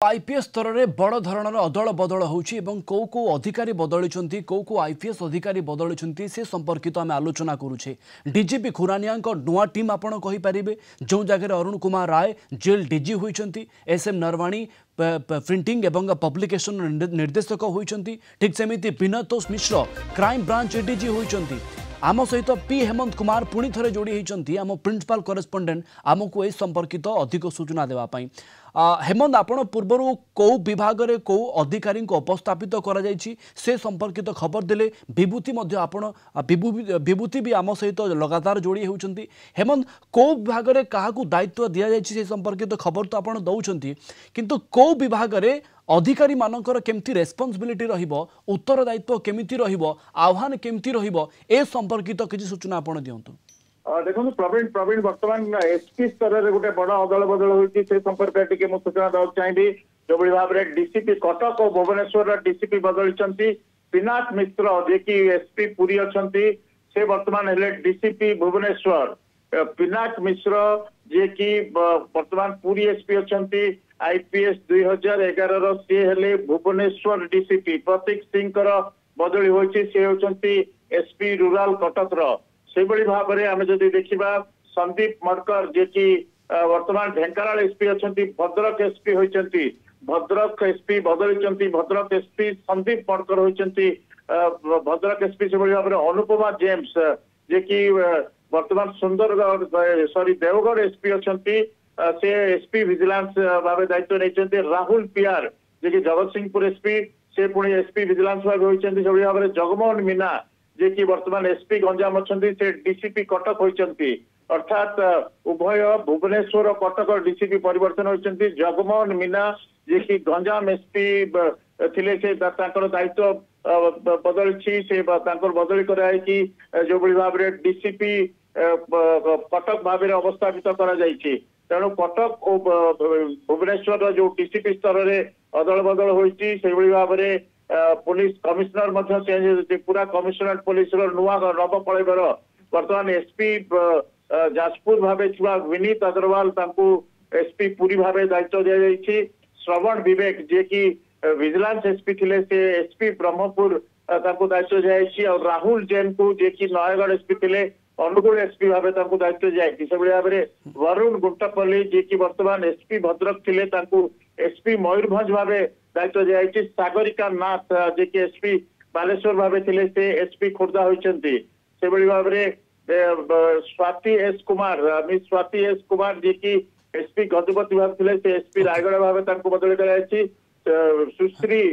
IPS स्तर में बड़ धरणर अदल बदल होची कौ कौ अधिकारी बदली कौ कौ आईपीएस अधिकारी बदली से संपर्कित आम आलोचना करुचे। डीजीपी खुरानिया नुआ टीम आपण कहींपारे जो जगह अरुण कुमार राय जेल डीजी होती एसएम नरवाणी प्रिंटिंग एवं पब्लिकेशन निर्देशक होती ठीक सेमिति विनोतोष मिश्र क्राइम ब्रांच एडीजी होती। आम सहित पी हेमंत कुमार पुणी थे जोड़ी होती आम प्रिंसिपल करेस्पोंडेंट आमको ए संपर्कित अधिक सूचना देवाई। हेमंत आपण पूर्वर कौ विभाग रे कौ अधिकारी को उपस्थापित करा जायछि से संपर्कित खबर देले विभूति विभूति भी आम सहित लगातार जोड़ी होती। हेमंत कौ विभाग रे काहाकू दायित्व दिया जायछि से संपर्कित खबर तो आपण दउछंती किंतु कौ विभाग रे अधिकारी मानकर केमती रेस्पॉन्सिबिलिटी रहिबो उत्तरदायित्व केमिति रहिबो आह्वान केमिति रहिबो ए संपर्कित किछि सूचना आपण दियंतु। देखो प्रवीण वर्तमान एसपी स्तर में गोटे बड़ अदल बदल होती से संपर्क टी सूचना देना चाहिए। जो भाव में डीसीपी कटक और भुवनेश्वर डीसीपी बदली पिनाक मिश्र जे कि एसपी पुरी अच्छा से वर्तमान हेले डीसीपी भुवनेश्वर पिनाक मिश्र जे कि वर्तमान पुरी एसपी अच्छा आईपीएस 2011 सी हेले भुवनेश्वर डीसीपी प्रतीक सिंह बदली होती सी होती एसपी रूराल कटक से भाव में आम जदि देखा संदीप मडकर जे कि वर्तमान ढेंकानाल एसपी अच्छा भद्रक एसपी होती भद्रक एसपी बदली भद्रक एसपी संदीप मडकर होती भद्रक एसपी से भाव में अनुपमा जेम्स जे कि वर्तमान सुंदरगढ़ सॉरी देवगढ़ एसपी अच्छा से एसपी विजिलेंस भाव दायित्व नहीं। राहुल पियार जे कि जगतसिंहपुर एसपी से पुणी एसपी विजिलेंस भाव होती से भाव में जगमोहन मीना जे कि वर्तमान एसपी गंजाम अच्छा से डीसीपी कटक होती अर्थात उभय भुवनेश्वर कटक डीसीपी परिवर्तन होती। जगमोहन मीना जे कि गंजाम एसपी थिले से दायित्व बदली से बदली कराई जो भाव में डीसीपी कटक भाव में अवस्थापित करा तेणु कटक और भुवनेश्वर जो डीसीपी स्तर में अदल बदल होती भाव में पुलिस कमिश्नर चेंज पूरा कमिश्नरेट पुलिस नुआ नव पलैबर वर्तमान एसपी जाजपुर भाव विनीत अग्रवाल एसपी पूरी भाव दायित्व दि जाइए। श्रवण विवेक जे कि विजिलेंस एसपी थिले से एसपी ब्रह्मपुर दायित्व दिखाई और राहुल जैन को जे कि नयगढ़ एसपी थिले अनुगुल एसपी भाव दायित्व दिखाई से भाव में वरुण गुंटापल्ली जे कि वर्तमान एसपी भद्रक थिले एसपी मयूरभंज भाव दायित्व दिखाई। सागरिका नाथ जे कि एसपी बालेश्वर भाव थिले से एसपी खोर्धा होती से भाव में Swati S Kumar miss Swati S Kumar जे कि एसपी गजपति भाव थिले से एसपी रायगढ़ भाव बदली कराई। सुश्री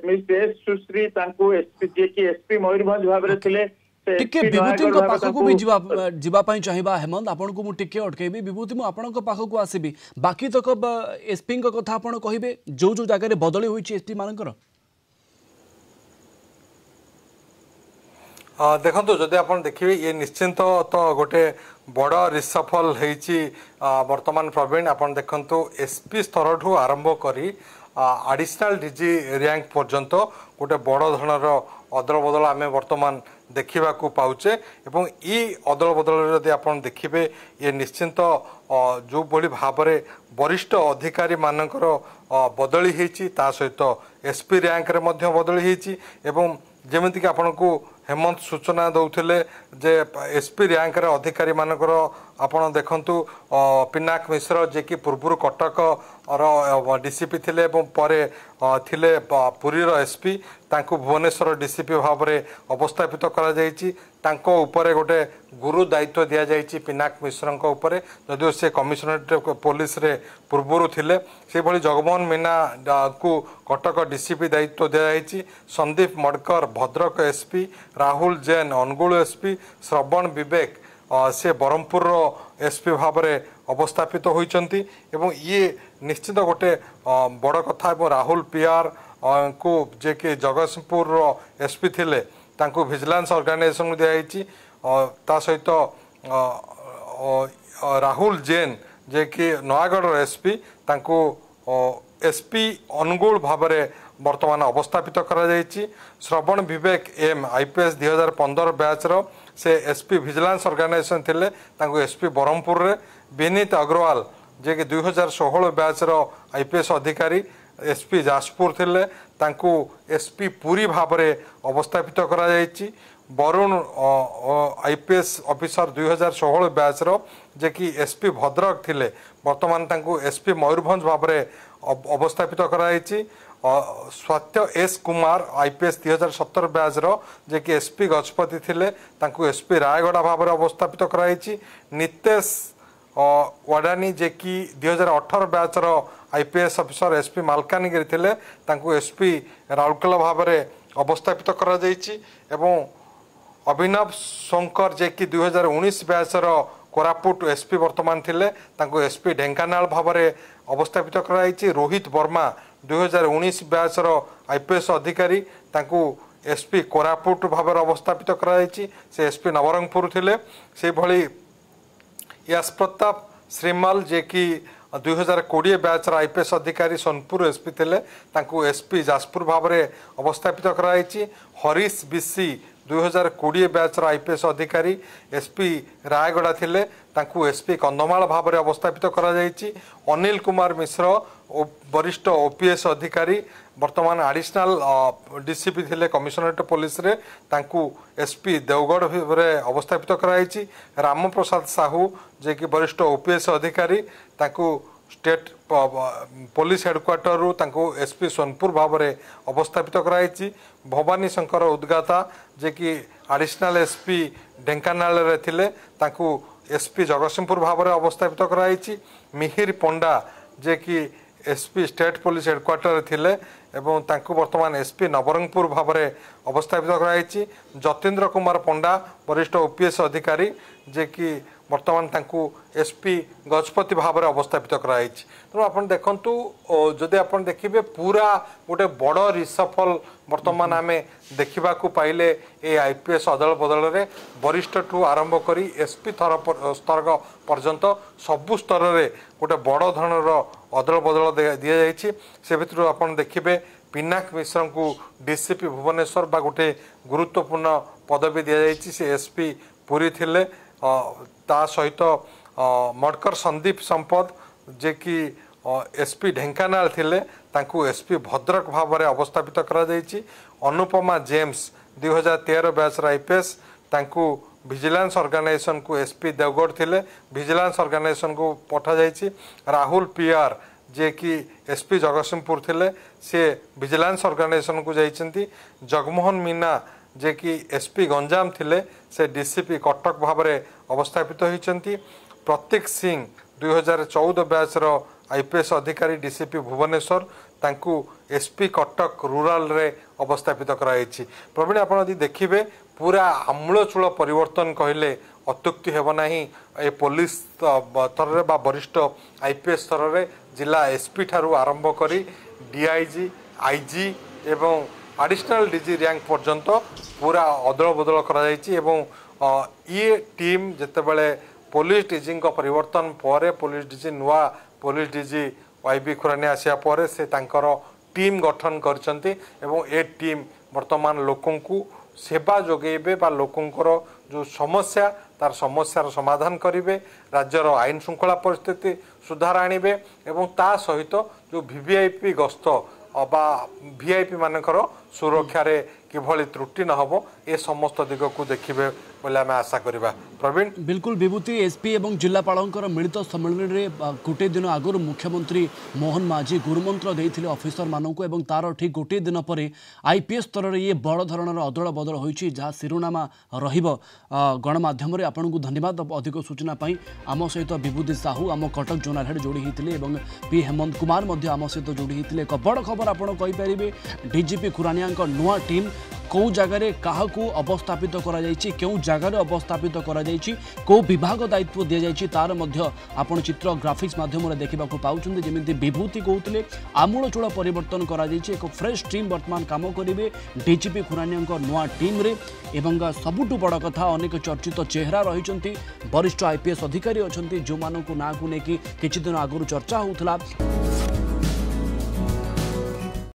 मिस एस सुश्री एसपी जे कि एसपी मयूरभंज भाव थिले टिके विभूति पाखक भी जीवाई चाहिए। हेमंत आपन को टिके अटकेबी विभूति मु आपण पाखक आसबि बाकी तक एसपी कथा आपण कहिबे जो जो जगह बदली होई एसपी मानकर। देखो जदि आप देखिए ये निश्चिंत तो गोटे बड़ रिसफल होती वर्तमान प्रवीण आप देखु एसपी स्तर ठू आरंभ करी एडिशनल डीजी रैंक पर्यंत गोटे बड़ धरणर अदल बदल आम वर्तमान देखा पाचे एवं ये अदल बदल जदि आप देखिए ये निश्चिंत जो भली भाव में वरिष्ठ अधिकारी मानकर बदली होती सहित एसपी रैंक रे मध्य बदली होती एवं जमीक आपन को हेमंत सूचना दौले जे एसपी रैंक रे अधिकारी मानकर आपण देखंतु पिनाक मिश्र जे कि पूर्व कटक डीसीपी थिले एवं परे थिले पुरी एसपी तांको भुवनेश्वर डीसीपी भाव में अवस्थापित करा जायछि। तांको उपरे गोटे गुरु दायित्व दिया जायछि पिनाक मिश्र उपरे जदिओ से कमिश्नरेट पुलिस रे पूर्व थिले से भली जगमोहन मीना को कटक डीसीपी दायित्व दिया जायछि। संदीप मडकर भद्रक एसपी राहुल जैन अनुगुल एसपी श्रवण विवेक से ब्रह्मपुर एसपी भाव में अवस्थापित होती एवं ये निश्चित गोटे बड़ कथा राहुल पियार को जे कि जगतसिंहपुर एसपी थिले तांको विजिलेंस ऑर्गेनाइजेशन दिखाई सहित राहुल जैन जे कि नयागढ़ एसपी तांको एसपी अनुगुल भाव में वर्तमान अवस्थापित करा श्रवण विवेक एम आईपीएस 2015 बैचर से एसपी विजिलेंस ऑर्गेनाइजेशन थिले तांको एसपी ब्रह्मपुर रे विनीत अग्रवाल जे कि 2016 बैचर आईपीएस अधिकारी एसपी जाजपुर थिले तांकू एसपी पुरी भाबरे अवस्थापित करा जायछि। वरुण आईपीएस ऑफिसर 2016 बैच रो जे कि एसपी भद्रक थिले वर्तमान तांकू एसपी मयूरभंज भाबरे अवस्थापित करा जायछि। सत्य एस कुमार आईपीएस 2017 बैच रो जे कि एसपी गजपति थिले तांकू एसपी रायगढ़ भाबरे अवस्थापित करा जायछि। नितेश वडानी जे कि 2018 बैच रो आईपीएस ऑफिसर एसपी मालकानगिरी थिले तांकू एसपी राउरकेला भाबरे अवस्थापित करा जायछि। एवं अभिनव शंकर जे कि 2019 बैच रो कोरापुट एसपी वर्तमान थिले तांकू एसपी ढेंकानाल भाबरे अवस्थापित करा जायछि। रोहित वर्मा 2019 बैच रो आईपीएस अधिकारी तांकू एसपी कोरापुट भाबरे अवस्थापित करा जायछि। से एसपी नवरंगपुर थिले। से भली यश प्रताप श्रीमल जे कि 2020 बैच आईपीएस अधिकारी सोनपुर एसपी थिले तांकू एसपी जाजपुर भाबरे अवस्थापित करा जायछि। हरीश बिसी 2020 बैच आईपीएस अधिकारी एसपी रायगढ़ थिले तांकू एसपी कंधमाल भाबरे अवस्थापित करा जायछि। अनिल कुमार मिश्र वरिष्ठ ओपीएस अधिकारी वर्तमान एडिशनल डीसीपी थिले कमिशनरेट पुलिस रे तांकू एसपी देवगढ़ भाबरे अवस्थापित करा जायछि। राम प्रसाद साहू जे कि वरिष्ठ ओपीएस अधिकारी तांकू स्टेट पुलिस हेडक्वार्टर रु तांकू एसपी सोनपुर भाबरे अवस्थापित करा जायछि। भवानी शंकर उद्गाता जे कि एडिशनल एसपी ढेंकानाल रे थिले तांकू एसपी जगतसिंहपुर भाबरे अवस्थापित करा जायछि। मिहिर पंडा जे कि एसपी स्टेट पुलिस हेडक्वार्टर थिले एवं तांकू वर्तमान एसपी नवरंगपुर भाबरे अवस्थापित करा जायछि। जतेंद्र कुमार पंडा वरिष्ठ ओपीएस अधिकारी जे कि वर्तमान तांकू एसपी गजपति भाव में अवस्थापित कराई। तेणु आप देखु जदि आप देखिए पूरा गोटे बड़ रिसफल वर्तमान आम देखा पाइले ए आईपीएस अदल बदल में वरिष्ठ ठू आरंभ कर एसपी स्तर पर्यंत सबु स्तर में गोटे बड़ धरणर अदल बदल दि जाइए। से भर आप देखिए पिनाक मिश्र को डीसीपी भुवनेश्वर बा गोटे गुरुत्वपूर्ण पदवी दि जाइए। से एसपी पुरी थिले ता सहित मडकर संदीप संपद जे कि एसपी ढेंकानाल थिले तांकू एसपी भद्रक भाव में अवस्थापित करा जाइछि। अनुपमा जेम्स 2013 बैच आईपीएस तांकू विजिलेंस ऑर्गेनाइजेशन को एसपी देवगढ़ थिले विजिलेंस ऑर्गेनाइजेशन को पठा जाइछि। राहुल पीआर जे कि एसपी जगतसिंहपुर थिले से विजिलेंस ऑर्गेनाइजेशन को जाइछन्ति। जगमोहन मीना जे कि एसपी गंजाम थिले से डीसीपी कटक भाव में अवस्थापित होइछन्ति। प्रतीक सिंह 2014 बैच आईपीएस अधिकारी डीसीपी भुवनेश्वर तांकू एसपी कटक रूराल रे अवस्थापित कराइछि। प्रवीण आप देखिए पूरा आमूलचूल परिवर्तन कहले अत्युक्ति हेब नाही। ए पुलिस स्तर रे बा वरिष्ठ आईपीएस स्तर रे जिला एसपी ठारू आरंभ करी डीआईजी आईजी एवं एडिशनल डीजी रैंक पर्यंत पूरा अदल बदल करा जाइछि। एवं ये टीम जेतेबेले पुलिस डीजी परिवर्तन पर पुलिस डीजी नुआ पुलिस डीजी वाईबी खुरानी आसिया पर से तांकर टीम गठन करछन्ति एवं ए टीम वर्तमान लोकों को सेवा जोगेबे बा लोकंकर जो समस्या तार समस्यार समाधान करिवे राज्यर आईन श्रृंखला परिस्थिति सुधार आनिबे एवं ता सहित जो वीवीआईपी गस्त बा वीआईपी मानकर सुरक्षा रे किभली त्रुटि न हबो ए समस्त दिग को देखिबे बोले आम आशा करबा। प्रवीण बिल्कुल विभूति एसपी एवं जिलापालंकर मिलित सम्मेलन रे गोटे दिन आगुर मुख्यमंत्री मोहन माझी गुरुमंत्र देइथिले ऑफिसर माननकु एवं तार ठीक गोटे दिन पर आईपीएस स्तर रे ये बड़ धरणर अदल बदल होइछि जहाँ शिरोनामा रहिबो। गणमाध्यम रे आपनकु धन्यवाद। अधिक सूचना पाई आम सहित विभूति साहू आम कटक जोनाल हेड जोड़ी होइथिले एवं पी हेमंत कुमार मध्य आम सहित जोड़ी होइथिले। एक बड़ खबर आपण कहि परिबे डीजीपी खुरानियाक नुआ टीम कौ जगार क्या अवस्थापित करा जाइछि केउ जगार अवस्थापित करा जाइछि को विभाग दायित्व दि जाइछि तार मध्य आपण चित्र ग्राफिक्स माध्यम देखा पाउछन्ते। जेमिति विभूति कहते आमूलचूल परिवर्तन करा जाइछि। एक फ्रेश टीम वर्तमान काम करेंगे डीजीपी खुरानियाक नुआ टीम रे एवं सबुठु बड़ कथा अनेक चर्चित चेहरा रही वरिष्ठ आईपीएस अधिकारी अच्छा जो मानू ना को लेकिन किछि दिन आगु चर्चा होउथला।